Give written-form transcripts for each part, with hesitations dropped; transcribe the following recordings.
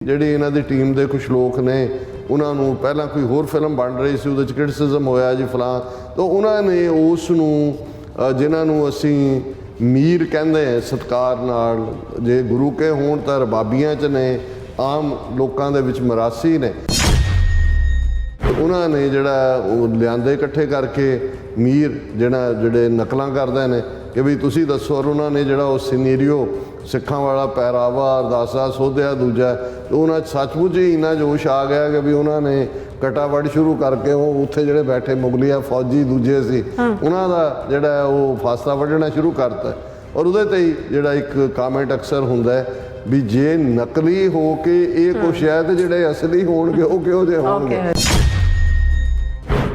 ਜਿਹੜੀ ਇਹਨਾਂ ਦੀ ਟੀਮ ਦੇ ਕੁਝ ਲੋਕ ਨੇ ਉਹਨਾਂ ਨੂੰ ਪਹਿਲਾਂ ਕੋਈ ਹੋਰ ਫਿਲਮ ਬਣ ਰਹੀ ਸੀ, ਉਹਦੇ 'ਚ ਕ੍ਰਿਟਿਸਿਜ਼ਮ ਹੋਇਆ ਜੀ ਫਲਾਂ, ਤਾਂ ਉਹਨਾਂ ਨੇ ਉਸ ਨੂੰ ਜਿਨ੍ਹਾਂ ਨੂੰ ਅਸੀਂ ਮੀਰ ਕਹਿੰਦੇ ਹਾਂ ਸਤਿਕਾਰ ਨਾਲ, ਜੇ ਗੁਰੂ ਕੇ ਹੋਣ ਤਾਂ ਰਬਾਬੀਆਂ 'ਚ ਨੇ, ਆਮ ਲੋਕਾਂ ਦੇ ਵਿੱਚ ਮਰਾਸੀ ਨੇ, ਉਹਨਾਂ ਨੇ ਜਿਹੜਾ ਉਹ ਲਿਆਂਦੇ ਇਕੱਠੇ ਕਰਕੇ ਮੀਰ ਜਿਹੜੇ ਨਕਲਾਂ ਕਰਦੇ ਨੇ ਕਿ ਵੀ ਤੁਸੀਂ ਦੱਸੋ, ਔਰ ਉਹਨਾਂ ਨੇ ਜਿਹੜਾ ਉਹ ਸਿਨੇਰੀਓ ਸਿੱਖਾਂ ਵਾਲਾ ਪਹਿਰਾਵਾ, ਅਰਦਾਸਾ, ਸੋਧਿਆ ਦੂਜਾ, ਉਹਨਾਂ 'ਚ ਸੱਚਮੁੱਚ ਹੀ ਇੰਨਾ ਜੋਸ਼ ਆ ਗਿਆ ਕਿ ਵੀ ਉਹਨਾਂ ਨੇ ਕਟਾਵੜ ਸ਼ੁਰੂ ਕਰਕੇ ਉਹ ਉੱਥੇ ਜਿਹੜੇ ਬੈਠੇ ਮੁਗਲੀਆ ਫੌਜੀ ਦੂਜੇ ਸੀ ਉਹਨਾਂ ਦਾ ਜਿਹੜਾ ਉਹ ਫਾਸਲਾ ਵੱਢਣਾ ਸ਼ੁਰੂ ਕਰਤਾ। ਔਰ ਉਹਦੇ 'ਤੇ ਹੀ ਜਿਹੜਾ ਇੱਕ ਕਾਮੈਂਟ ਅਕਸਰ ਹੁੰਦਾ ਵੀ ਜੇ ਨਕਲੀ ਹੋ ਕੇ ਇਹ ਕੁਛ ਹੈ ਤੇ ਜਿਹੜੇ ਅਸਲੀ ਹੋਣਗੇ ਉਹ ਕਿਹੋ ਜਿਹੇ ਹੋਣਗੇ।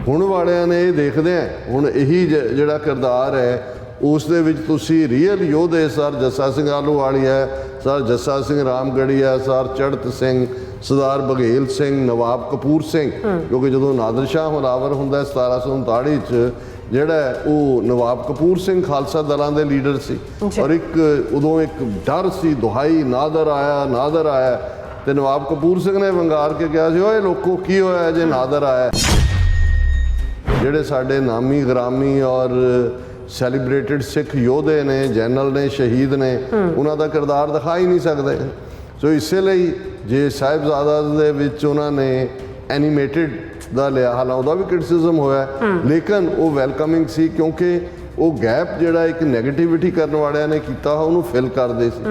ਹੁਣ ਵਾਲਿਆਂ ਨੇ ਇਹ ਦੇਖਦੇ ਆ, ਹੁਣ ਇਹੀ ਜਿਹੜਾ ਕਿਰਦਾਰ ਹੈ ਉਸ ਦੇ ਵਿੱਚ ਤੁਸੀਂ ਰੀਅਲ ਯੋਧੇ sir Jassa Singh Ahluwalia, sir Jassa Singh Ramgarhia, sir Charhat Singh, Sardar Baghel Singh, Nawab Kapur Singh, ਕਿਉਂਕਿ ਜਦੋਂ ਨਾਦਰ ਸ਼ਾਹ ਹਮਲਾਵਰ ਹੁੰਦਾ 1739 'ਚ ਜਿਹੜਾ ਉਹ ਨਵਾਬ ਕਪੂਰ ਸਿੰਘ ਖਾਲਸਾ ਦਲਾਂ ਦੇ ਲੀਡਰ ਸੀ, ਔਰ ਇੱਕ ਉਦੋਂ ਇੱਕ ਡਰ ਸੀ, ਦੁਹਾਈ ਨਾਦਰ ਆਇਆ, ਨਾਦਰ ਆਇਆ, ਤੇ ਨਵਾਬ ਕਪੂਰ ਸਿੰਘ ਨੇ ਵੰਗਾਰ ਕੇ ਕਿਹਾ ਸੀ, ਓਏ ਲੋਕੋ ਕੀ ਹੋਇਆ ਜੇ ਨਾਦਰ ਆਇਆ। ਜਿਹੜੇ ਸਾਡੇ ਨਾਮੀ ਗ੍ਰਾਮੀ ਔਰ ਸੈਲੀਬ੍ਰੇਟਡ ਸਿੱਖ ਯੋਧੇ ਨੇ, ਜਨਰਲ ਨੇ, ਸ਼ਹੀਦ ਨੇ, ਉਹਨਾਂ ਦਾ ਕਿਰਦਾਰ ਦਿਖਾ ਹੀ ਨਹੀਂ ਸਕਦੇ। ਸੋ ਇਸੇ ਲਈ ਜੇ ਸਾਹਿਬਜ਼ਾਦਾ ਦੇ ਵਿੱਚ ਉਹਨਾਂ ਨੇ ਐਨੀਮੇਟਡ ਦਾ ਲਿਆ, ਹਾਲਾਂ ਉਹਦਾ ਵੀ ਕ੍ਰਿਟਿਸਿਜ਼ਮ ਹੋਇਆ, ਲੇਕਿਨ ਉਹ ਵੈਲਕਮਿੰਗ ਸੀ ਕਿਉਂਕਿ ਉਹ ਗੈਪ ਜਿਹੜਾ ਇੱਕ ਨੈਗੇਟਿਵਿਟੀ ਕਰਨ ਵਾਲਿਆਂ ਨੇ ਕੀਤਾ ਉਹਨੂੰ ਫਿਲ ਕਰਦੇ ਸੀ।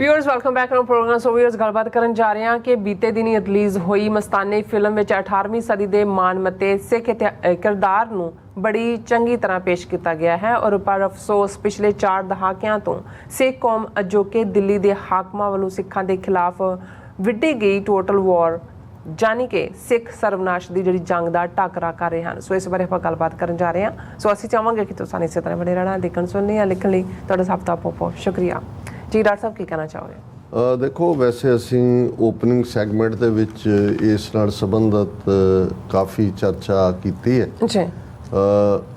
Viewers welcome back to program. So viewers गलबात करन जा रहे हैं कि बीते दिनी रिलीज़ हुई मस्तानी फिल्म में 18वीं सदी के मानमते सिख किरदार नूं बड़ी चंगी तरह पेश किया गया है, और पर अफसोस पिछले 4 दहाकियां तो सिख कौम अजोके दिल्ली के हाकमां वालों सिखां के खिलाफ विढ़ी गई टोटल वॉर जानी कि सिख सर्वनाश की जी जंग का टाकरा कर रहे हैं। सो इस बारे आप गलबात करन जा रहे हैं। सो असीं चाहांगे कि तुसीं इस तरह बने रहना, देखण सुनने या लिखण लई तुहाडा सब दा बहुत शुक्रिया जी। डॉक्टर साहब की कहना चाहोगे? देखो, वैसे असी ओपनिंग सैगमेंट दे विच इस नाल संबंधित काफ़ी चर्चा की है जी।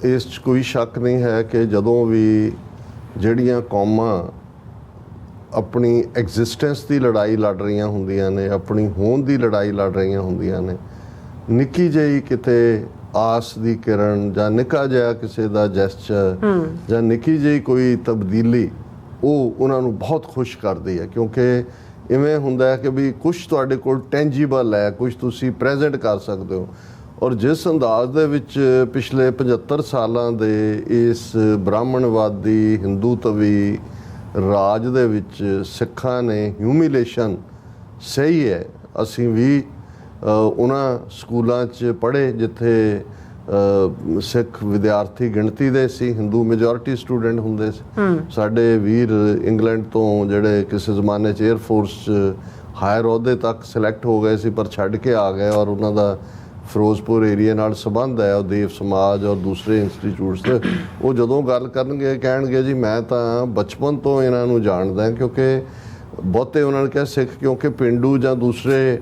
इस कोई शक नहीं है कि जदों भी जड़ियाँ कौमां अपनी एग्जिस्टेंस की लड़ाई लड़ रही होंदियां ने, अपनी होंद की लड़ाई लड़ रही होंदियां ने, निक्की जी किते आस की किरण जां निक्का जिहा किसी का जैसचर जां निक्की जी कोई तब्दीली ਉਹ ਉਹਨਾਂ ਨੂੰ ਬਹੁਤ ਖੁਸ਼ ਕਰਦੀ ਹੈ, ਕਿਉਂਕਿ ਇਵੇਂ ਹੁੰਦਾ ਹੈ ਕਿ ਵੀ ਕੁਛ ਤੁਹਾਡੇ ਕੋਲ ਟੈਂਜੀਬਲ ਹੈ, ਕੁਛ ਤੁਸੀਂ ਪ੍ਰੈਜ਼ੈਂਟ ਕਰ ਸਕਦੇ ਹੋ। ਔਰ ਜਿਸ ਅੰਦਾਜ਼ ਦੇ ਵਿੱਚ ਪਿਛਲੇ 75 ਸਾਲਾਂ ਦੇ ਇਸ ਬ੍ਰਾਹਮਣਵਾਦੀ ਹਿੰਦੂਤਵੀ ਰਾਜ ਦੇ ਵਿੱਚ ਸਿੱਖਾਂ ਨੇ ਹਿਊਮਿਲੇਸ਼ਨ ਸਹੀ ਹੈ। ਅਸੀਂ ਵੀ ਉਹਨਾਂ ਸਕੂਲਾਂ 'ਚ ਪੜ੍ਹੇ ਜਿੱਥੇ ਸਿੱਖ ਵਿਦਿਆਰਥੀ ਗਿਣਤੀ ਦੇ ਸੀ, ਹਿੰਦੂ ਮੈਜੋਰਿਟੀ ਸਟੂਡੈਂਟ ਹੁੰਦੇ ਸੀ। ਸਾਡੇ ਵੀਰ ਇੰਗਲੈਂਡ ਤੋਂ ਜਿਹੜੇ ਕਿਸੇ ਜ਼ਮਾਨੇ 'ਚ ਏਅਰ ਫੋਰਸ 'ਚ ਹਾਇਰ ਅਹੁਦੇ ਤੱਕ ਸਿਲੈਕਟ ਹੋ ਗਏ ਸੀ ਪਰ ਛੱਡ ਕੇ ਆ ਗਏ, ਔਰ ਉਹਨਾਂ ਦਾ ਫਿਰੋਜ਼ਪੁਰ ਏਰੀਆ ਨਾਲ ਸੰਬੰਧ ਹੈ, ਉਹ ਦੇਵ ਸਮਾਜ ਔਰ ਦੂਸਰੇ ਇੰਸਟੀਚਿਊਟਸ ਦੇ। ਉਹ ਜਦੋਂ ਗੱਲ ਕਰਨਗੇ ਕਹਿਣਗੇ ਜੀ ਮੈਂ ਤਾਂ ਬਚਪਨ ਤੋਂ ਇਹਨਾਂ ਨੂੰ ਜਾਣਦਾ, ਕਿਉਂਕਿ ਬਹੁਤੇ ਉਹਨਾਂ ਨੇ ਕਿਹਾ ਸਿੱਖ ਕਿਉਂਕਿ ਪਿੰਡੂ ਜਾਂ ਦੂਸਰੇ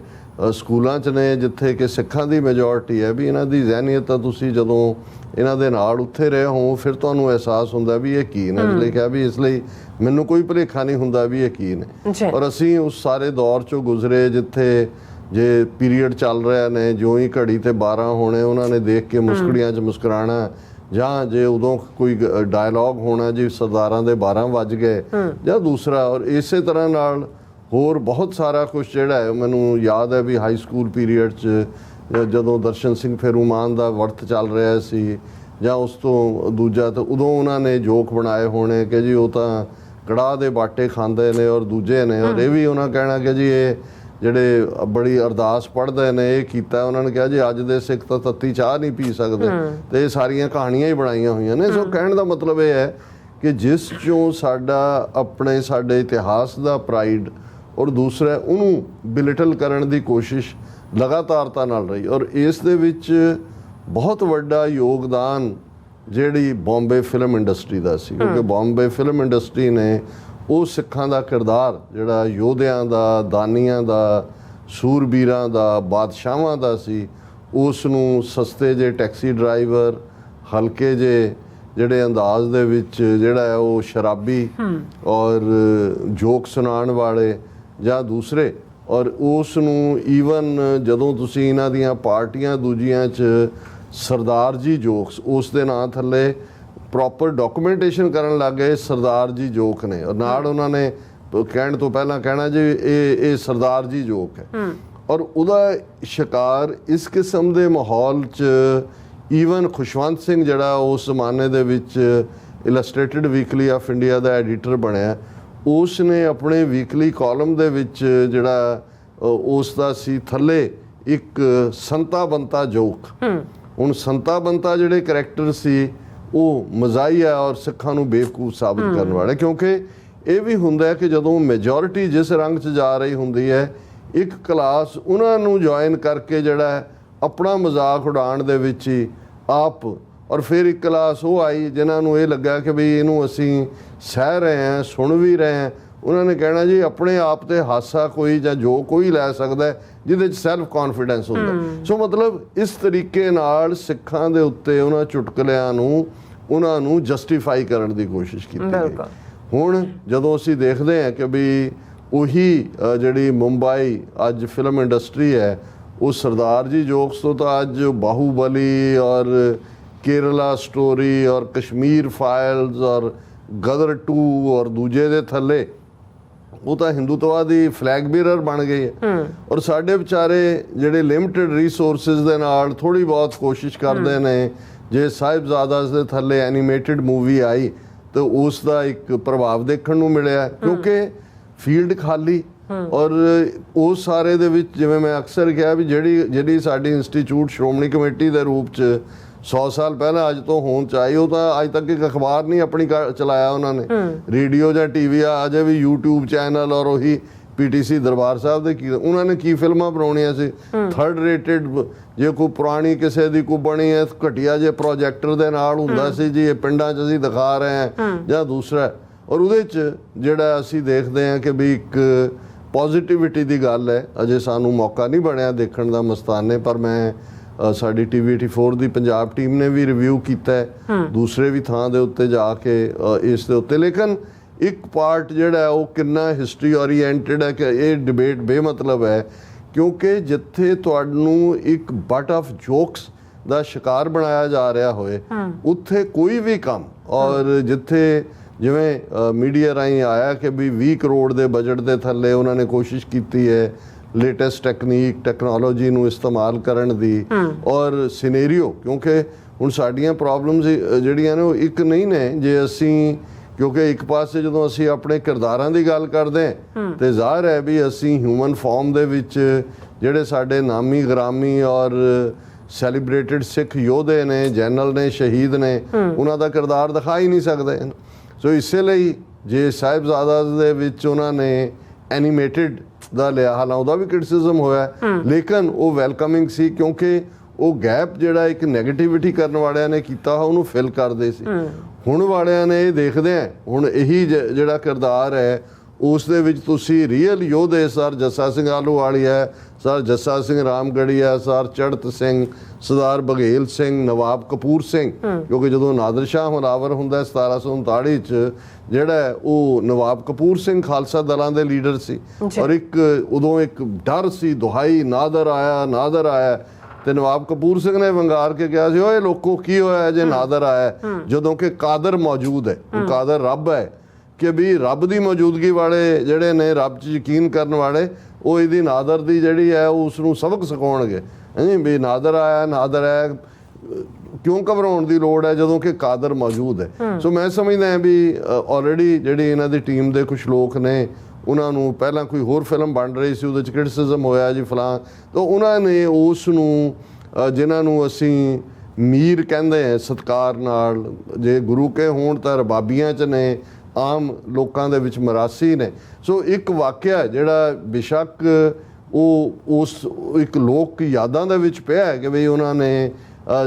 ਸਕੂਲਾਂ 'ਚ ਨੇ ਜਿੱਥੇ ਕਿ ਸਿੱਖਾਂ ਦੀ ਮੈਜੋਰਟੀ ਹੈ, ਵੀ ਇਹਨਾਂ ਦੀ ਜ਼ਹਿਨੀਅਤ ਤਾਂ ਤੁਸੀਂ ਜਦੋਂ ਇਹਨਾਂ ਦੇ ਨਾਲ ਉੱਥੇ ਰਹੇ ਹੋ ਫਿਰ ਤੁਹਾਨੂੰ ਅਹਿਸਾਸ ਹੁੰਦਾ ਵੀ ਇਹ ਕੀ ਨੇ। ਇਸ ਲਈ ਕਿਹਾ ਵੀ ਇਸ ਲਈ ਮੈਨੂੰ ਕੋਈ ਭੁਲੇਖਾ ਨਹੀਂ ਹੁੰਦਾ ਵੀ ਇਹ ਕੀ ਨੇ। ਔਰ ਅਸੀਂ ਉਸ ਸਾਰੇ ਦੌਰ 'ਚੋਂ ਗੁਜ਼ਰੇ ਜਿੱਥੇ ਜੇ ਪੀਰੀਅਡ ਚੱਲ ਰਿਹਾ ਨੇ, ਜਿਉਂ ਹੀ ਘੜੀ ਤੇ 12 ਹੋਣੇ ਉਹਨਾਂ ਨੇ ਦੇਖ ਕੇ ਮੁਸਕੜੀਆਂ 'ਚ ਮੁਸਕਰਾਣਾ, ਜਾਂ ਜੇ ਉਦੋਂ ਕੋਈ ਡਾਇਲੌਗ ਹੋਣਾ ਜੀ ਸਰਦਾਰਾਂ ਦੇ 12 ਵੱਜ ਗਏ ਜਾਂ ਦੂਸਰਾ। ਔਰ ਇਸੇ ਤਰ੍ਹਾਂ ਨਾਲ ਹੋਰ ਬਹੁਤ ਸਾਰਾ ਕੁਛ ਜਿਹੜਾ ਹੈ ਮੈਨੂੰ ਯਾਦ ਹੈ ਵੀ ਹਾਈ ਸਕੂਲ ਪੀਰੀਅਡ 'ਚ ਜਦੋਂ ਦਰਸ਼ਨ ਸਿੰਘ ਫੇਰੂਮਾਨ ਦਾ ਵਰਤ ਚੱਲ ਰਿਹਾ ਸੀ ਜਾਂ ਉਸ ਤੋਂ ਦੂਜਾ, ਤਾਂ ਉਦੋਂ ਉਹਨਾਂ ਨੇ ਜੋਕ ਬਣਾਏ ਹੋਣੇ ਕਿ ਜੀ ਉਹ ਤਾਂ ਕੜਾਹ ਦੇ ਬਾਟੇ ਖਾਂਦੇ ਨੇ ਔਰ ਦੂਜੇ ਨੇ, ਔਰ ਇਹ ਵੀ ਉਹਨਾਂ ਕਹਿਣਾ ਕਿ ਜੀ ਇਹ ਜਿਹੜੇ ਬੜੀ ਅਰਦਾਸ ਪੜ੍ਹਦੇ ਨੇ ਇਹ ਕੀਤਾ। ਉਹਨਾਂ ਨੇ ਕਿਹਾ ਜੀ ਅੱਜ ਦੇ ਸਿੱਖ ਤਾਂ ਤੱਤੀ ਚਾਹ ਨਹੀਂ ਪੀ ਸਕਦੇ, ਤੇ ਇਹ ਸਾਰੀਆਂ ਕਹਾਣੀਆਂ ਹੀ ਬਣਾਈਆਂ ਹੋਈਆਂ ਨੇ। ਸੋ ਕਹਿਣ ਦਾ ਮਤਲਬ ਇਹ ਹੈ ਕਿ ਜਿਸ 'ਚੋਂ ਸਾਡੇ ਇਤਿਹਾਸ ਦਾ ਪ੍ਰਾਈਡ ਔਰ ਦੂਸਰਾ ਉਹਨੂੰ ਬਿਲਿਟਲ ਕਰਨ ਦੀ ਕੋਸ਼ਿਸ਼ ਲਗਾਤਾਰਤਾ ਨਾਲ ਰਹੀ। ਔਰ ਇਸ ਦੇ ਵਿੱਚ ਬਹੁਤ ਵੱਡਾ ਯੋਗਦਾਨ ਜਿਹੜੀ ਬੰਬੇ ਫਿਲਮ ਇੰਡਸਟਰੀ ਦਾ ਸੀ, ਕਿਉਂਕਿ ਬੰਬੇ ਫਿਲਮ ਇੰਡਸਟਰੀ ਨੇ ਉਹ ਸਿੱਖਾਂ ਦਾ ਕਿਰਦਾਰ ਜਿਹੜਾ ਯੋਧਿਆਂ ਦਾ, ਦਾਨੀਆਂ ਦਾ, ਸੂਰਬੀਰਾਂ ਦਾ, ਬਾਦਸ਼ਾਹਾਂ ਦਾ ਸੀ, ਉਸ ਨੂੰ ਸਸਤੇ ਜੇ ਟੈਕਸੀ ਡਰਾਈਵਰ, ਹਲਕੇ ਜੇ ਜਿਹੜੇ ਅੰਦਾਜ਼ ਦੇ ਵਿੱਚ ਜਿਹੜਾ ਹੈ ਉਹ ਸ਼ਰਾਬੀ ਔਰ ਜੋਕ ਸੁਣਾਉਣ ਵਾਲੇ ਜਾਂ ਦੂਸਰੇ, ਔਰ ਉਸ ਨੂੰ ਈਵਨ ਜਦੋਂ ਤੁਸੀਂ ਇਹਨਾਂ ਦੀਆਂ ਪਾਰਟੀਆਂ ਦੂਜੀਆਂ 'ਚ ਸਰਦਾਰ ਜੀ ਜੋਕਸ ਉਸ ਦੇ ਨਾਂ ਥੱਲੇ ਪ੍ਰੋਪਰ ਡਾਕੂਮੈਂਟੇਸ਼ਨ ਕਰਨ ਲੱਗ ਗਏ, ਸਰਦਾਰ ਜੀ ਜੋਕ ਨੇ, ਔਰ ਨਾਲ ਉਹਨਾਂ ਨੇ ਕਹਿਣ ਤੋਂ ਪਹਿਲਾਂ ਕਹਿਣਾ ਜੀ ਇਹ ਸਰਦਾਰ ਜੀ ਜੋਕ ਹੈ। ਔਰ ਉਹਦਾ ਸ਼ਿਕਾਰ ਇਸ ਕਿਸਮ ਦੇ ਮਾਹੌਲ 'ਚ ਈਵਨ ਖੁਸ਼ਵੰਤ ਸਿੰਘ ਜਿਹੜਾ ਉਸ ਜ਼ਮਾਨੇ ਦੇ ਵਿੱਚ ਇਲਸਟ੍ਰੇਟਿਡ ਵੀਕਲੀ ਆਫ ਇੰਡੀਆ ਦਾ ਐਡੀਟਰ ਬਣਿਆ, ਉਸ ਨੇ ਆਪਣੇ ਵੀਕਲੀ ਕਾਲਮ ਦੇ ਵਿੱਚ ਜਿਹੜਾ ਉਸ ਦਾ ਸੀ ਥੱਲੇ ਇੱਕ ਸੰਤਾ ਬੰਤਾ ਜੋਕ। ਹੁਣ ਸੰਤਾ ਬੰਤਾ ਜਿਹੜੇ ਕਰੈਕਟਰ ਸੀ ਉਹ ਮਜ਼ਾਹੀਆ ਔਰ ਸਿੱਖਾਂ ਨੂੰ ਬੇਵਕੂਫ ਸਾਬਤ ਕਰਨ ਵਾਲੇ, ਕਿਉਂਕਿ ਇਹ ਵੀ ਹੁੰਦਾ ਹੈ ਕਿ ਜਦੋਂ ਮੈਜੋਰਿਟੀ ਜਿਸ ਰੰਗ 'ਚ ਜਾ ਰਹੀ ਹੁੰਦੀ ਹੈ, ਇੱਕ ਕਲਾਸ ਉਹਨਾਂ ਨੂੰ ਜੁਆਇਨ ਕਰਕੇ ਜਿਹੜਾ ਆਪਣਾ ਮਜ਼ਾਕ ਉਡਾਉਣ ਦੇ ਵਿੱਚ ਹੀ ਆਪ, ਔਰ ਫਿਰ ਇੱਕ ਕਲਾਸ ਉਹ ਆਈ ਜਿਨ੍ਹਾਂ ਨੂੰ ਇਹ ਲੱਗਾ ਕਿ ਵੀ ਇਹਨੂੰ ਅਸੀਂ ਸਹਿ ਰਹੇ ਹਾਂ, ਸੁਣ ਵੀ ਰਹੇ ਹਾਂ, ਉਹਨਾਂ ਨੇ ਕਹਿਣਾ ਜੀ ਆਪਣੇ ਆਪ ਤੇ ਹਾਸਾ ਕੋਈ ਜਾਂ ਜੋ ਕੋਈ ਲੈ ਸਕਦਾ ਜਿਹਦੇ 'ਚ ਸੈਲਫ ਕੌਨਫੀਡੈਂਸ ਹੁੰਦਾ। ਸੋ ਮਤਲਬ ਇਸ ਤਰੀਕੇ ਨਾਲ ਸਿੱਖਾਂ ਦੇ ਉੱਤੇ ਉਹਨਾਂ ਚੁਟਕਲਿਆਂ ਨੂੰ ਉਹਨਾਂ ਨੂੰ ਜਸਟੀਫਾਈ ਕਰਨ ਦੀ ਕੋਸ਼ਿਸ਼ ਕੀਤੀ ਗਈ। ਹੁਣ ਜਦੋਂ ਅਸੀਂ ਦੇਖਦੇ ਹਾਂ ਕਿ ਵੀ ਉਹੀ ਜਿਹੜੀ ਮੁੰਬਈ ਅੱਜ ਫਿਲਮ ਇੰਡਸਟਰੀ ਹੈ, ਉਹ ਸਰਦਾਰ ਜੀ ਜੋਕਸ ਤੋਂ ਤਾਂ ਅੱਜ ਬਾਹੂਬਲੀ ਔਰ ਕੇਰਲਾ ਸਟੋਰੀ ਔਰ ਕਸ਼ਮੀਰ ਫਾਈਲਸ ਔਰ ਗਦਰ 2 ਔਰ ਦੂਜੇ ਦੇ ਥੱਲੇ ਉਹ ਤਾਂ ਹਿੰਦੂਤਵਾਦੀ ਫਲੈਗ ਬੀਅਰਰ ਬਣ ਗਏ ਹੈ। ਔਰ ਸਾਡੇ ਵਿਚਾਰੇ ਜਿਹੜੇ ਲਿਮਟਿਡ ਰਿਸੋਰਸਿਸ ਦੇ ਨਾਲ ਥੋੜੀ ਬਹੁਤ ਕੋਸ਼ਿਸ਼ ਕਰਦੇ ਨੇ, ਜੇ ਸਾਹਿਬਜ਼ਾਦਾ ਦੇ ਥੱਲੇ ਐਨੀਮੇਟਿਡ ਮੂਵੀ ਆਈ ਤਾਂ ਉਸ ਦਾ ਇੱਕ ਪ੍ਰਭਾਵ ਦੇਖਣ ਨੂੰ ਮਿਲਿਆ, ਕਿਉਂਕਿ ਫੀਲਡ ਖਾਲੀ। ਔਰ ਉਸ ਸਾਰੇ ਦੇ ਵਿੱਚ ਜਿਵੇਂ ਮੈਂ ਅਕਸਰ ਕਿਹਾ ਵੀ ਜਿਹੜੀ ਸਾਡੀ ਇੰਸਟੀਚਿਊਟ ਸ਼੍ਰੋਮਣੀ ਕਮੇਟੀ ਦੇ ਰੂਪ 'ਚ 100 ਸਾਲ ਪਹਿਲਾਂ ਅੱਜ ਤੋਂ ਹੋਂਦ 'ਚ ਆਈ, ਉਹ ਤਾਂ ਅੱਜ ਤੱਕ ਇੱਕ ਅਖਬਾਰ ਨਹੀਂ ਆਪਣੀ ਚਲਾਇਆ ਉਹਨਾਂ ਨੇ, ਰੇਡੀਓ ਜਾਂ ਟੀਵੀ ਅਜੇ ਵੀ YouTube ਚੈਨਲ ਔਰ ਉਹੀ PTC ਦਰਬਾਰ ਸਾਹਿਬ ਦੇ ਉਹਨਾਂ ਨੇ ਕੀ ਫਿਲਮਾਂ ਬਣਾਉਣੀਆਂ ਸੀ, ਥਰਡ ਰੇਟਡ, ਜੇ ਕੋਈ ਪੁਰਾਣੀ ਕਿਸੇ ਦੀ ਕੋਈ ਬਣੀ ਹੈ ਘਟੀਆ ਜੇ ਪ੍ਰੋਜੈਕਟਰ ਦੇ ਨਾਲ ਹੁੰਦਾ ਸੀ ਜੀ ਇਹ ਪਿੰਡਾਂ 'ਚ ਅਸੀਂ ਦਿਖਾ ਰਹੇ ਹਾਂ ਜਾਂ ਦੂਸਰਾ। ਔਰ ਉਹਦੇ 'ਚ ਜਿਹੜਾ ਅਸੀਂ ਦੇਖਦੇ ਹਾਂ ਕਿ ਵੀ ਇੱਕ ਪੋਜ਼ਿਟਿਵਿਟੀ ਦੀ ਗੱਲ ਹੈ। ਅਜੇ ਸਾਨੂੰ ਮੌਕਾ ਨਹੀਂ ਬਣਿਆ ਦੇਖਣ ਦਾ ਮਸਤਾਨੇ, ਪਰ ਮੈਂ ਸਾਡੀ TV 84 ਦੀ ਪੰਜਾਬ ਟੀਮ ਨੇ ਵੀ ਰਿਵਿਊ ਕੀਤਾ ਹੈ ਦੂਸਰੇ ਵੀ ਥਾਂ ਦੇ ਉੱਤੇ ਜਾ ਕੇ ਇਸ ਦੇ ਉੱਤੇ। ਲੇਕਿਨ ਇੱਕ ਪਾਰਟ ਜਿਹੜਾ ਉਹ ਕਿੰਨਾ ਹਿਸਟਰੀ ਓਰੀਐਂਟਡ ਹੈ ਕਿ ਇਹ ਡਿਬੇਟ ਬੇਮਤਲਬ ਹੈ, ਕਿਉਂਕਿ ਜਿੱਥੇ ਤੁਹਾਨੂੰ ਇੱਕ ਬਟ ਆਫ ਜੋਕਸ ਦਾ ਸ਼ਿਕਾਰ ਬਣਾਇਆ ਜਾ ਰਿਹਾ ਹੋਏ ਉੱਥੇ ਕੋਈ ਵੀ ਕੰਮ, ਔਰ ਜਿੱਥੇ ਜਿਵੇਂ ਮੀਡੀਆ ਰਾਹੀਂ ਆਇਆ ਕਿ ਵੀ 20 ਕਰੋੜ ਦੇ ਬਜਟ ਦੇ ਥੱਲੇ ਉਹਨਾਂ ਨੇ ਕੋਸ਼ਿਸ਼ ਕੀਤੀ ਹੈ ਲੇਟੈਸਟ ਟੈਕਨੋਲੋਜੀ ਨੂੰ ਇਸਤੇਮਾਲ ਕਰਨ ਦੀ ਔਰ ਸਿਨੈਰੀਓ, ਕਿਉਂਕਿ ਹੁਣ ਸਾਡੀਆਂ ਪ੍ਰੋਬਲਮਸ ਜਿਹੜੀਆਂ ਨੇ ਉਹ ਇੱਕ ਨਹੀਂ ਨੇ। ਜੇ ਅਸੀਂ ਕਿਉਂਕਿ ਇੱਕ ਪਾਸੇ ਜਦੋਂ ਅਸੀਂ ਆਪਣੇ ਕਿਰਦਾਰਾਂ ਦੀ ਗੱਲ ਕਰਦੇ ਹਾਂ ਤੇ ਜ਼ਾਹਿਰ ਹੈ ਵੀ ਅਸੀਂ ਹਿਊਮਨ ਫਾਰਮ ਦੇ ਵਿੱਚ ਜਿਹੜੇ ਸਾਡੇ ਨਾਮੀ ਗ੍ਰਾਮੀ ਔਰ ਸੈਲੀਬ੍ਰੇਟਡ ਸਿੱਖ ਯੋਧੇ ਨੇ, ਜਨਰਲ ਨੇ, ਸ਼ਹੀਦ ਨੇ, ਉਹਨਾਂ ਦਾ ਕਿਰਦਾਰ ਦਿਖਾ ਹੀ ਨਹੀਂ ਸਕਦੇ। ਸੋ ਇਸੇ ਲਈ ਜੇ ਸਾਹਿਬਜ਼ਾਦਾ ਦੇ ਵਿੱਚ ਉਹਨਾਂ ਨੇ ਐਨੀਮੇਟਿਡ ਦਾ ਲਿਆ, ਹਾਲਾਂ ਉਹਦਾ ਵੀ ਕ੍ਰਿਟਿਸਿਜ਼ਮ ਹੋਇਆ, ਲੇਕਿਨ ਉਹ ਵੈਲਕਮਿੰਗ ਸੀ, ਕਿਉਂਕਿ ਉਹ ਗੈਪ ਜਿਹੜਾ ਇੱਕ ਨੈਗੇਟਿਵਿਟੀ ਕਰਨ ਵਾਲਿਆਂ ਨੇ ਕੀਤਾ ਉਹਨੂੰ ਫਿਲ ਕਰਦੇ ਸੀ। ਹੁਣ ਵਾਲਿਆਂ ਨੇ ਇਹ ਦੇਖਦੇ ਆ ਹੁਣ ਇਹੀ ਜਿਹੜਾ ਕਿਰਦਾਰ ਹੈ ਉਸ ਦੇ ਵਿੱਚ ਤੁਸੀਂ ਰੀਅਲ ਯੋਧੇ sir Jassa Singh Ahluwalia, sir Jassa Singh Ramgarhia, sir Charhat Singh, Sardar Baghel Singh, Nawab Kapur Singh, ਕਿਉਂਕਿ ਜਦੋਂ ਨਾਦਰ ਸ਼ਾਹ ਹਮਲਾਵਰ ਹੁੰਦਾ 1739 'ਚ ਜਿਹੜਾ ਉਹ ਨਵਾਬ ਕਪੂਰ ਸਿੰਘ ਖਾਲਸਾ ਦਲਾਂ ਦੇ ਲੀਡਰ ਸੀ, ਔਰ ਇੱਕ ਉਦੋਂ ਇੱਕ ਡਰ ਸੀ ਦੁਹਾਈ ਨਾਦਰ ਆਇਆ ਤੇ ਨਵਾਬ ਕਪੂਰ ਸਿੰਘ ਨੇ ਵੰਗਾਰ ਕੇ ਕਿਹਾ ਸੀ ਓਏ ਲੋਕੋ ਕੀ ਹੋਇਆ ਜੇ ਨਾਦਰ ਆਇਆ, ਜਦੋਂ ਕਿ ਕਾਦਰ ਮੌਜੂਦ ਹੈ, ਕਾਦਰ ਰੱਬ ਹੈ, ਕਿ ਵੀ ਰੱਬ ਦੀ ਮੌਜੂਦਗੀ ਵਾਲੇ ਜਿਹੜੇ ਨੇ, ਰੱਬ 'ਚ ਯਕੀਨ ਕਰਨ ਵਾਲੇ, ਉਹ ਇਹਦੀ ਨਾਦਰ ਦੀ ਜਿਹੜੀ ਹੈ ਉਸ ਨੂੰ ਸਬਕ ਸਿਖਾਉਣਗੇ ਵੀ ਨਾਦਰ ਆਇਆ ਕਿਉਂ ਘਬਰਾਉਣ ਦੀ ਲੋੜ ਹੈ ਜਦੋਂ ਕਿ ਕਾਦਰ ਮੌਜੂਦ ਹੈ। ਸੋ ਮੈਂ ਸਮਝਦਾ ਵੀ ਆਲਰੇਡੀ ਜਿਹੜੀ ਇਹਨਾਂ ਦੀ ਟੀਮ ਦੇ ਕੁਝ ਲੋਕ ਨੇ ਉਹਨਾਂ ਨੂੰ ਪਹਿਲਾਂ ਕੋਈ ਹੋਰ ਫਿਲਮ ਬਣ ਰਹੀ ਸੀ ਉਹਦੇ 'ਚ ਕ੍ਰਿਟਿਸਿਜ਼ਮ ਹੋਇਆ ਜੀ ਫਲਾਂ, ਤਾਂ ਉਹਨਾਂ ਨੇ ਉਸ ਨੂੰ ਜਿਨ੍ਹਾਂ ਨੂੰ ਅਸੀਂ ਮੀਰ ਕਹਿੰਦੇ ਹਾਂ ਸਤਿਕਾਰ ਨਾਲ, ਜੇ ਗੁਰੂ ਕੇ ਹੋਣ ਤਾਂ ਰਬਾਬੀਆਂ 'ਚ ਨੇ, ਆਮ ਲੋਕਾਂ ਦੇ ਵਿੱਚ ਮਰਾਸੀ ਨੇ। ਸੋ ਇੱਕ ਵਾਕਿਆ ਜਿਹੜਾ ਬੇਸ਼ੱਕ ਉਹ ਉਸ ਇੱਕ ਲੋਕ ਯਾਦਾਂ ਦੇ ਵਿੱਚ ਪਿਆ ਹੈ ਕਿ ਵੀ ਉਹਨਾਂ ਨੇ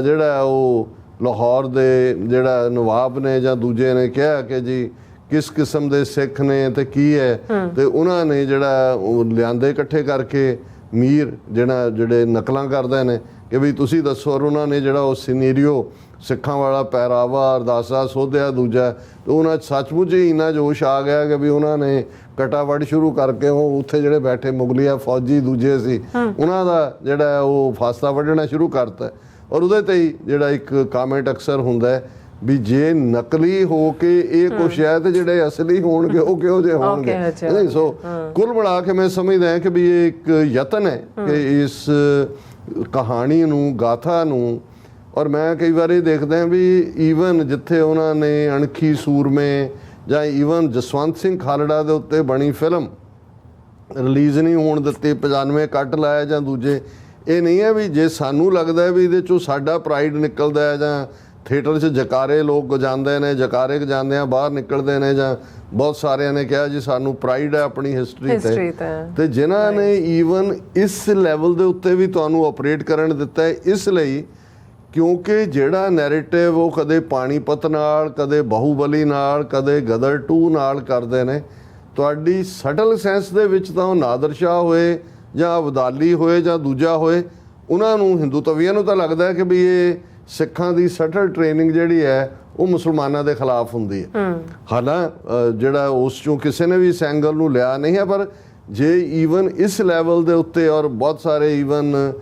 ਜਿਹੜਾ ਉਹ ਲਾਹੌਰ ਦੇ ਜਿਹੜਾ ਨਵਾਬ ਨੇ ਜਾਂ ਦੂਜੇ ਨੇ ਕਿਹਾ ਕਿ ਜੀ ਕਿਸ ਕਿਸਮ ਦੇ ਸਿੱਖ ਨੇ ਤੇ ਕੀ ਹੈ, ਤੇ ਉਹਨਾਂ ਨੇ ਜਿਹੜਾ ਉਹ ਲਿਆਂਦੇ ਇਕੱਠੇ ਕਰਕੇ ਮੀਰ ਜਿਹੜੇ ਨਕਲਾਂ ਕਰਦੇ ਨੇ ਕਿ ਵੀ ਤੁਸੀਂ ਦੱਸੋ, ਔਰ ਉਹਨਾਂ ਨੇ ਜਿਹੜਾ ਉਹ ਸਿਨੈਰੀਓ ਸਿੱਖਾਂ ਵਾਲਾ ਪਹਿਰਾਵਾ, ਅਰਦਾਸਾ, ਸੋਧਿਆ ਦੂਜਾ, ਤੇ ਉਹਨਾਂ 'ਚ ਸੱਚਮੁੱਚ ਹੀ ਇੰਨਾ ਜੋਸ਼ ਆ ਗਿਆ ਕਿ ਵੀ ਉਹਨਾਂ ਨੇ ਕਟਾਵੜ ਸ਼ੁਰੂ ਕਰਕੇ ਉਹ ਉੱਥੇ ਜਿਹੜੇ ਬੈਠੇ ਮੁਗਲੀਆ ਫੌਜੀ ਦੂਜੇ ਸੀ ਉਹਨਾਂ ਦਾ ਜਿਹੜਾ ਉਹ ਫਾਸਲਾ ਵੱਢਣਾ ਸ਼ੁਰੂ ਕਰਤਾ। ਔਰ ਉਹਦੇ ਤੇ ਹੀ ਜਿਹੜਾ ਇੱਕ ਕਾਮੈਂਟ ਅਕਸਰ ਹੁੰਦਾ ਹੈ ਵੀ ਜੇ ਨਕਲੀ ਹੋ ਕੇ ਇਹ ਕੁਛ ਹੈ ਤੇ ਜਿਹੜੇ ਅਸਲੀ ਹੋਣਗੇ ਉਹ ਕਿਹੋ ਜਿਹੇ ਹੋਣਗੇ। ਨਹੀਂ, ਸੋ ਕੁੱਲ ਮਿਲਾ ਕੇ ਮੈਂ ਸਮਝਦਾ ਹਾਂ ਕਿ ਵੀ ਇਹ ਇੱਕ ਯਤਨ ਹੈ ਕਿ ਇਸ ਕਹਾਣੀ ਨੂੰ, ਗਾਥਾ ਨੂੰ, ਔਰ ਮੈਂ ਕਈ ਵਾਰੀ ਦੇਖਦਾ ਵੀ ਈਵਨ ਜਿੱਥੇ ਉਹਨਾਂ ਨੇ ਅਣਖੀ ਸੂਰਮੇ ਜਾਂ ਈਵਨ ਜਸਵੰਤ ਸਿੰਘ ਖਾਲੜਾ ਦੇ ਉੱਤੇ ਬਣੀ ਫਿਲਮ ਰਿਲੀਜ਼ ਨਹੀਂ ਹੋਣ ਦਿੱਤੀ, 95 ਕੱਟ ਲਾਇਆ ਜਾਂ ਦੂਜੇ, ਇਹ ਨਹੀਂ ਹੈ ਵੀ ਜੇ ਸਾਨੂੰ ਲੱਗਦਾ ਵੀ ਇਹਦੇ 'ਚੋਂ ਸਾਡਾ ਪ੍ਰਾਈਡ ਨਿਕਲਦਾ ਹੈ ਜਾਂ ਥੀਏਟਰ 'ਚ ਜਕਾਰੇ ਲੋਕ ਗਜਾਉਂਦੇ ਨੇ, ਜਕਾਰੇ ਗਜਾਉਂਦੇ ਆ ਬਾਹਰ ਨਿਕਲਦੇ ਨੇ, ਜਾਂ ਬਹੁਤ ਸਾਰਿਆਂ ਨੇ ਕਿਹਾ ਜੀ ਸਾਨੂੰ ਪ੍ਰਾਈਡ ਹੈ ਆਪਣੀ ਹਿਸਟਰੀ ਤੇ ਜਿਨ੍ਹਾਂ ਨੇ ਈਵਨ ਇਸ ਲੈਵਲ ਦੇ ਉੱਤੇ ਵੀ ਤੁਹਾਨੂੰ ਆਪਰੇਟ ਕਰਨ ਦਿੱਤਾ ਹੈ, ਇਸ ਲਈ ਕਿਉਂਕਿ ਜਿਹੜਾ ਨੈਰੇਟਿਵ ਉਹ ਕਦੇ ਪਾਣੀਪਤ ਨਾਲ, ਕਦੇ ਬਾਹੂਬਲੀ ਨਾਲ, ਕਦੇ ਗਦਰ 2 ਨਾਲ ਕਰਦੇ ਨੇ, ਤੁਹਾਡੀ ਸਟਲ ਸੈਂਸ ਦੇ ਵਿੱਚ ਤਾਂ ਉਹ ਨਾਦਰ ਸ਼ਾਹ ਹੋਏ ਜਾਂ ਅਬਦਾਲੀ ਹੋਏ ਜਾਂ ਦੂਜਾ ਹੋਏ, ਉਹਨਾਂ ਨੂੰ ਹਿੰਦੂ ਤਵੀਆਂ ਨੂੰ ਤਾਂ ਲੱਗਦਾ ਹੈ ਕਿ ਵੀ ਇਹ ਸਿੱਖਾਂ ਦੀ ਸਟਲ ਟ੍ਰੇਨਿੰਗ ਜਿਹੜੀ ਹੈ ਉਹ ਮੁਸਲਮਾਨਾਂ ਦੇ ਖਿਲਾਫ ਹੁੰਦੀ ਹੈ। ਹਾਲਾਂ ਜਿਹੜਾ ਉਸ ਚੋਂ ਕਿਸੇ ਨੇ ਵੀ ਇਸ ਐਂਗਲ ਨੂੰ ਲਿਆ ਨਹੀਂ ਹੈ, ਪਰ ਜੇ ਈਵਨ ਇਸ ਲੈਵਲ ਦੇ ਉੱਤੇ, ਔਰ ਬਹੁਤ ਸਾਰੇ ਈਵਨ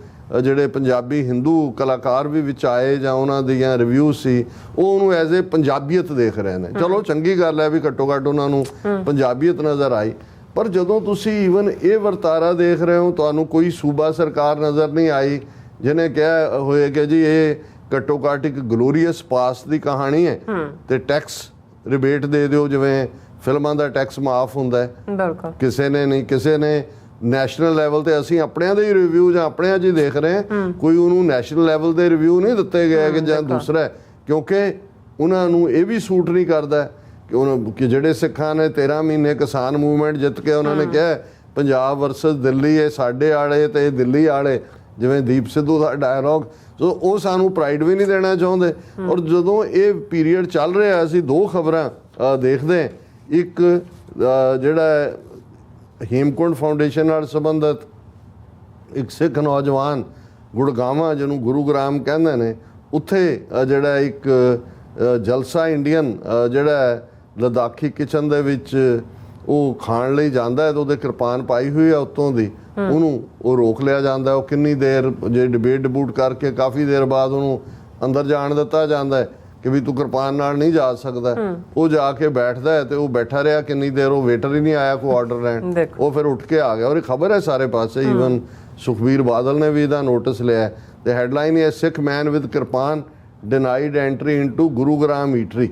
ਜਿਹੜੇ ਪੰਜਾਬੀ ਹਿੰਦੂ ਕਲਾਕਾਰ ਵੀ ਵਿੱਚ ਆਏ ਜਾਂ ਉਹਨਾਂ ਦੀਆਂ ਰਿਵਿਊ ਸੀ, ਉਹ ਉਹਨੂੰ ਐਜ਼ ਏ ਪੰਜਾਬੀਅਤ ਦੇਖ ਰਹੇ ਨੇ। ਚਲੋ ਚੰਗੀ ਗੱਲ ਹੈ ਵੀ ਘੱਟੋ ਘੱਟ ਉਹਨਾਂ ਨੂੰ ਪੰਜਾਬੀਅਤ ਨਜ਼ਰ ਆਈ, ਪਰ ਜਦੋਂ ਤੁਸੀਂ ਈਵਨ ਇਹ ਵਰਤਾਰਾ ਦੇਖ ਰਹੇ ਹੋ, ਤੁਹਾਨੂੰ ਕੋਈ ਸੂਬਾ ਸਰਕਾਰ ਨਜ਼ਰ ਨਹੀਂ ਆਈ ਜਿਹਨੇ ਕਿਹਾ ਹੋਏ ਕਿ ਜੀ ਇਹ ਘੱਟੋ ਘੱਟ ਇੱਕ ਗਲੋਰੀਅਸ ਪਾਸ ਦੀ ਕਹਾਣੀ ਹੈ ਤੇ ਟੈਕਸ ਰਿਬੇਟ ਦੇ ਦਿਓ, ਜਿਵੇਂ ਫਿਲਮਾਂ ਦਾ ਟੈਕਸ ਮਾਫ ਹੁੰਦਾ ਹੈ। ਕਿਸੇ ਨੇ ਨਹੀਂ, ਕਿਸੇ ਨੇ ਨੈਸ਼ਨਲ ਲੈਵਲ ਤੇ ਅਸੀਂ ਆਪਣਿਆਂ ਦੇ ਹੀ ਰਿਵਿਊ ਜਾਂ ਆਪਣਿਆਂ 'ਚ ਹੀ ਦੇਖ ਰਹੇ ਹਾਂ, ਕੋਈ ਉਹਨੂੰ ਨੈਸ਼ਨਲ ਲੈਵਲ ਦੇ ਰਿਵਿਊ ਨਹੀਂ ਦਿੱਤੇ ਗਏ ਕਿ ਜਾਂ ਦੂਸਰਾ, ਕਿਉਂਕਿ ਉਹਨਾਂ ਨੂੰ ਇਹ ਵੀ ਸੂਟ ਨਹੀਂ ਕਰਦਾ ਕਿ ਉਹਨਾਂ ਕਿ ਜਿਹੜੇ ਸਿੱਖਾਂ ਨੇ 13 ਮਹੀਨੇ ਕਿਸਾਨ ਮੂਵਮੈਂਟ ਜਿੱਤ ਕੇ ਉਹਨਾਂ ਨੇ ਕਿਹਾ ਪੰਜਾਬ ਵਰਸਸ ਦਿੱਲੀ, ਇਹ ਸਾਡੇ ਆਲੇ ਤੇ ਦਿੱਲੀ ਆਲੇ, ਜਿਵੇਂ ਦੀਪ ਸਿੱਧੂ ਦਾ ਡਾਇਲੌਗ, ਸੋ ਉਹ ਸਾਨੂੰ ਪ੍ਰਾਈਡ ਵੀ ਨਹੀਂ ਦੇਣਾ ਚਾਹੁੰਦੇ। ਔਰ ਜਦੋਂ ਇਹ ਪੀਰੀਅਡ ਚੱਲ ਰਿਹਾ, ਅਸੀਂ 2 ਖਬਰਾਂ ਦੇਖਦੇ, ਇੱਕ ਜਿਹੜਾ ਹੇਮਕੁੰਡ ਫਾਊਂਡੇਸ਼ਨ ਨਾਲ ਸੰਬੰਧਿਤ ਇੱਕ ਸਿੱਖ ਨੌਜਵਾਨ ਗੁੜਗਾਵਾਂ ਜਿਹਨੂੰ ਗੁਰੂਗ੍ਰਾਮ ਕਹਿੰਦੇ ਨੇ, ਉੱਥੇ ਜਿਹੜਾ ਇੱਕ ਜਲਸਾ ਇੰਡੀਅਨ ਜਿਹੜਾ ਲਦਾਖੀ ਕਿਚਨ ਦੇ ਵਿੱਚ ਉਹ ਖਾਣ ਲਈ ਜਾਂਦਾ ਹੈ ਤੇ ਉਹਦੇ ਕਿਰਪਾਨ ਪਾਈ ਹੋਈ ਹੈ ਉੱਤੋਂ ਦੀ, ਉਹਨੂੰ ਉਹ ਰੋਕ ਲਿਆ ਜਾਂਦਾ। ਉਹ ਕਿੰਨੀ ਦੇਰ ਜੇ ਡਿਬੇਟ ਕਰਕੇ ਕਾਫੀ ਦੇਰ ਬਾਅਦ ਉਹਨੂੰ ਅੰਦਰ ਜਾਣ ਦਿੱਤਾ ਜਾਂਦਾ ਹੈ ਕਿ ਵੀ ਤੂੰ ਕਿਰਪਾਨ ਨਾਲ ਨਹੀਂ ਜਾ ਸਕਦਾ। ਉਹ ਜਾ ਕੇ ਬੈਠਦਾ ਹੈ ਤੇ ਉਹ ਬੈਠਾ ਰਿਹਾ ਕਿੰਨੀ ਦੇਰ, ਉਹ ਵੇਟਰ ਹੀ ਨਹੀਂ ਆਇਆ ਕੋਈ ਆਰਡਰ ਲੈਣ, ਉਹ ਫਿਰ ਉੱਠ ਕੇ ਆ ਗਿਆ। ਔਰ ਇਹ ਖਬਰ ਹੈ ਸਾਰੇ ਪਾਸੇ, ਈਵਨ ਸੁਖਬੀਰ ਬਾਦਲ ਨੇ ਵੀ ਇਹਦਾ ਨੋਟਿਸ ਲਿਆ ਤੇ ਹੈਡਲਾਈਨ ਹੈ Sikh man with kirpan denied entry into Gurugram eatery,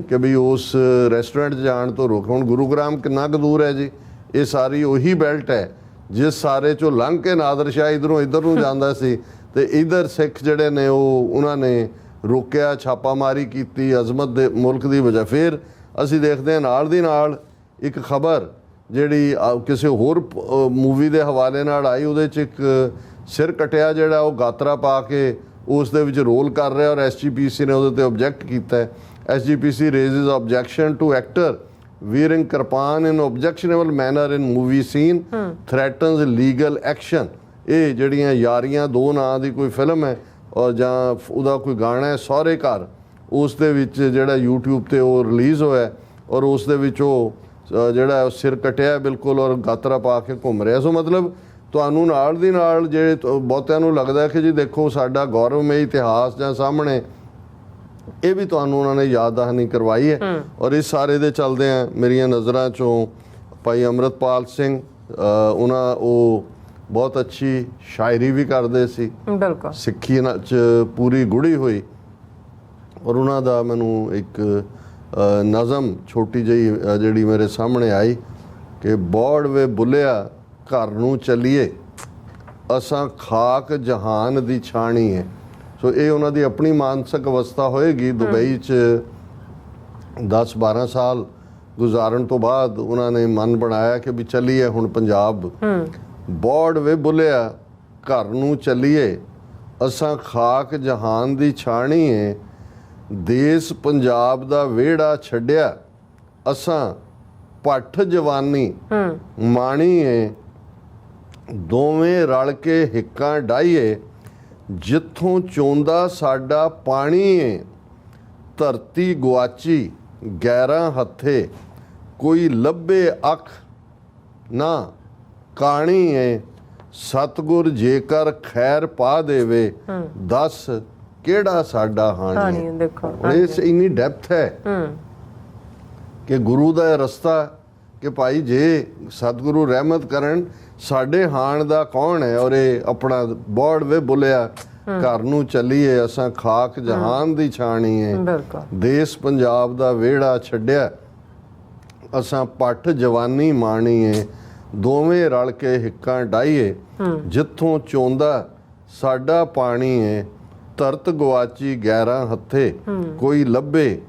ਕਿ ਵੀ ਉਸ ਰੈਸਟੋਰੈਂਟ 'ਚ ਜਾਣ ਤੋਂ ਰੋਕ। ਹੁਣ ਗੁਰੂਗ੍ਰਾਮ ਕਿੰਨਾ ਕੁ ਦੂਰ ਹੈ ਜੀ? ਇਹ ਸਾਰੀ ਉਹੀ ਬੈਲਟ ਹੈ ਜਿਸ ਸਾਰੇ ਚੋਂ ਲੰਘ ਕੇ ਨਾਦਰ ਸ਼ਾਹ ਇੱਧਰੋਂ ਇੱਧਰ ਨੂੰ ਜਾਂਦਾ ਸੀ ਤੇ ਇੱਧਰ ਸਿੱਖ ਜਿਹੜੇ ਨੇ ਉਹ ਉਹਨਾਂ ਨੇ ਰੋਕਿਆ, ਛਾਪਾਮਾਰੀ ਕੀਤੀ ਅਜ਼ਮਤ ਦੇ ਮੁਲਕ ਦੀ ਵਜ੍ਹਾ। ਫਿਰ ਅਸੀਂ ਦੇਖਦੇ ਹਾਂ ਨਾਲ ਦੀ ਨਾਲ ਇੱਕ ਖਬਰ ਜਿਹੜੀ ਕਿਸੇ ਹੋਰ ਮੂਵੀ ਦੇ ਹਵਾਲੇ ਨਾਲ ਆਈ, ਉਹਦੇ 'ਚ ਇੱਕ ਸਿਰ ਕਟਿਆ ਜਿਹੜਾ ਉਹ ਗਾਤਰਾ ਪਾ ਕੇ ਉਸ ਦੇ ਵਿੱਚ ਰੋਲ ਕਰ ਰਿਹਾ, ਔਰ SGPC ਨੇ ਉਹਦੇ 'ਤੇ ਆਬਜੈਕਟ ਕੀਤਾ ਹੈ। SGPC raises objection to actor wearing kirpan in objectionable manner in movie scene, threatens legal action। ਇਹ ਜਿਹੜੀਆਂ ਯਾਰੀਆਂ 2 ਨਾਂ ਦੀ ਕੋਈ ਫਿਲਮ ਹੈ ਔਰ ਜਾਂ ਉਹਦਾ ਕੋਈ ਗਾਣਾ ਹੈ ਸਹੁਰੇ ਘਰ, ਉਸ ਦੇ ਵਿੱਚ ਜਿਹੜਾ YouTube ਤੇ ਉਹ ਰਿਲੀਜ਼ ਹੋਇਆ ਔਰ ਉਸ ਦੇ ਵਿੱਚ ਉਹ ਜਿਹੜਾ ਸਿਰ ਕਟਿਆ ਬਿਲਕੁਲ ਔਰ ਗਾਤਰਾ ਪਾ ਕੇ ਘੁੰਮ ਰਿਹਾ। ਸੋ ਮਤਲਬ ਤੁਹਾਨੂੰ ਨਾਲ ਦੀ ਨਾਲ ਜਿਹੜੇ ਬਹੁਤਿਆਂ ਨੂੰ ਲੱਗਦਾ ਕਿ ਜੀ ਦੇਖੋ ਸਾਡਾ ਗੌਰਵਮਈ ਇਤਿਹਾਸ ਜਾਂ ਸਾਹਮਣੇ, ਇਹ ਵੀ ਤੁਹਾਨੂੰ ਉਹਨਾਂ ਨੇ ਯਾਦ ਦਹਾਨੀ ਕਰਵਾਈ ਹੈ। ਔਰ ਇਸ ਸਾਰੇ ਦੇ ਚੱਲਦੇ ਆ ਮੇਰੀਆਂ ਨਜ਼ਰਾਂ 'ਚੋਂ ਭਾਈ ਅੰਮ੍ਰਿਤਪਾਲ ਸਿੰਘ, ਉਹ ਬਹੁਤ ਅੱਛੀ ਸ਼ਾਇਰੀ ਵੀ ਕਰਦੇ ਸੀ, ਬਿਲਕੁਲ ਸਿੱਖੀ 'ਚ ਪੂਰੀ ਗੁੜੀ ਹੋਈ। ਔਰ ਉਹਨਾਂ ਦਾ ਮੈਨੂੰ ਇੱਕ ਨਜ਼ਮ ਛੋਟੀ ਜਿਹੀ ਜਿਹੜੀ ਮੇਰੇ ਸਾਹਮਣੇ ਆਈ ਕਿ ਬੋੜ ਵੇ ਬੁੱਲਿਆ ਘਰ ਨੂੰ ਚੱਲੀਏ, ਅਸਾਂ ਖਾਕ ਜਹਾਨ ਦੀ ਛਾਣੀ ਹੈ। ਸੋ ਇਹ ਉਹਨਾਂ ਦੀ ਆਪਣੀ ਮਾਨਸਿਕ ਅਵਸਥਾ ਹੋਏਗੀ। ਦੁਬਈ 'ਚ 10-12 ਸਾਲ ਗੁਜ਼ਾਰਨ ਤੋਂ ਬਾਅਦ ਉਹਨਾਂ ਨੇ ਮਨ ਬਣਾਇਆ ਕਿ ਵੀ ਚੱਲੀਏ ਹੁਣ ਪੰਜਾਬ। ਬੋੜ ਵੇ ਬੁੱਲਿਆ ਘਰ ਨੂੰ ਚੱਲੀਏ, ਅਸਾਂ ਖਾਕ ਜਹਾਨ ਦੀ ਛਾਣੀ ਏ, ਦੇਸ ਪੰਜਾਬ ਦਾ ਵਿਹੜਾ ਛੱਡਿਆ, ਅਸਾਂ ਪੱਠ ਜਵਾਨੀ ਮਾਣੀ ਏ, ਦੋਵੇਂ ਰਲ ਕੇ ਹਿੱਕਾਂ ਡਾਈਏ, ਜਿੱਥੋਂ ਚੋਂਦਾ ਸਾਡਾ ਪਾਣੀ ਏ, ਧਰਤੀ ਗੁਆਚੀ ਗੈਰਾਂ ਹੱਥੇ, ਕੋਈ ਲੱਭੇ ਅੱਖ ਨਾ ਕਾਣੀ ਏ, ਸਤਿਗੁਰ ਜੇਕਰ ਖੈਰ ਪਾ ਦੇਵੇ, ਦੱਸ ਕਿਹੜਾ ਸਾਡਾ ਹਾਣੀ ਹਾਣੀ ਏ। ਦੇਖੋ ਹੁਣ ਇਸ ਇੰਨੀ ਡੈਪਥ ਹੈ ਕਿ ਗੁਰੂ ਦਾ ਇਹ ਰਸਤਾ ਕਿ ਭਾਈ ਜੇ ਸਤਿਗੁਰੂ ਰਹਿਮਤ ਕਰਨ, ਸਾਡੇ ਹਾਣ ਦਾ ਕੌਣ ਹੈ। ਔਰ ਇਹ ਆਪਣਾ ਬੋਰਡ ਵੇ ਬੋਲਿਆ, ਘਰ ਨੂੰ ਚੱਲੀਏ ਅਸਾਂ ਖਾਕ ਜਹਾਨ ਦੀ ਛਾਣੀ ਹੈ, ਬਿਲਕੁਲ ਦੇਸ਼ ਪੰਜਾਬ ਦਾ ਵਿਹੜਾ ਛੱਡਿਆ ਅਸਾਂ ਪੱਠ ਜਵਾਨੀ ਮਾਣੀ ਏ, ਦੋਵੇਂ ਰਲ ਕੇ ਹਿੱਕਾਂ ਡਾਈਏ, ਜਿੱਥੋਂ ਚੋਂਦਾ ਸਾਡਾ ਪਾਣੀ ਏ, ਧਰਤ ਗਵਾਚੀ ਗੈਰਾਂ ਹੱਥੇ, ਕੋਈ ਲੱਭੇ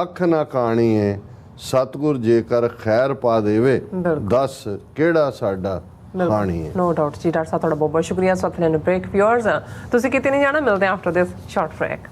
ਅੱਖ ਨਾ ਕਾਣੀ ਏ, ਸਤਿਗੁਰ ਜੇਕਰ ਖੈਰ ਪਾ ਦੇਵੇ, ਦੱਸ ਕਿਹੜਾ ਸਾਡਾ ਹਾਣੀ ਹੈ। ਨੋ ਡਾਊਟ ਜੀ। ਡਾਕਟਰ ਸਾਹਿਬ ਤੁਹਾਡਾ ਬਹੁਤ ਬਹੁਤ ਸ਼ੁਕਰੀਆ। ਸੋ ਲੈਣ ਬ੍ਰੇਕ ਵਿਊਅਰਸ, ਤੁਸੀਂ ਕਿਤੇ ਨਹੀਂ ਜਾਣਾ, ਮਿਲਦੇ ਹਾਂ ਆਫਟਰ ਦਿਸ ਸ਼ਾਰਟ ਬ੍ਰੇਕ।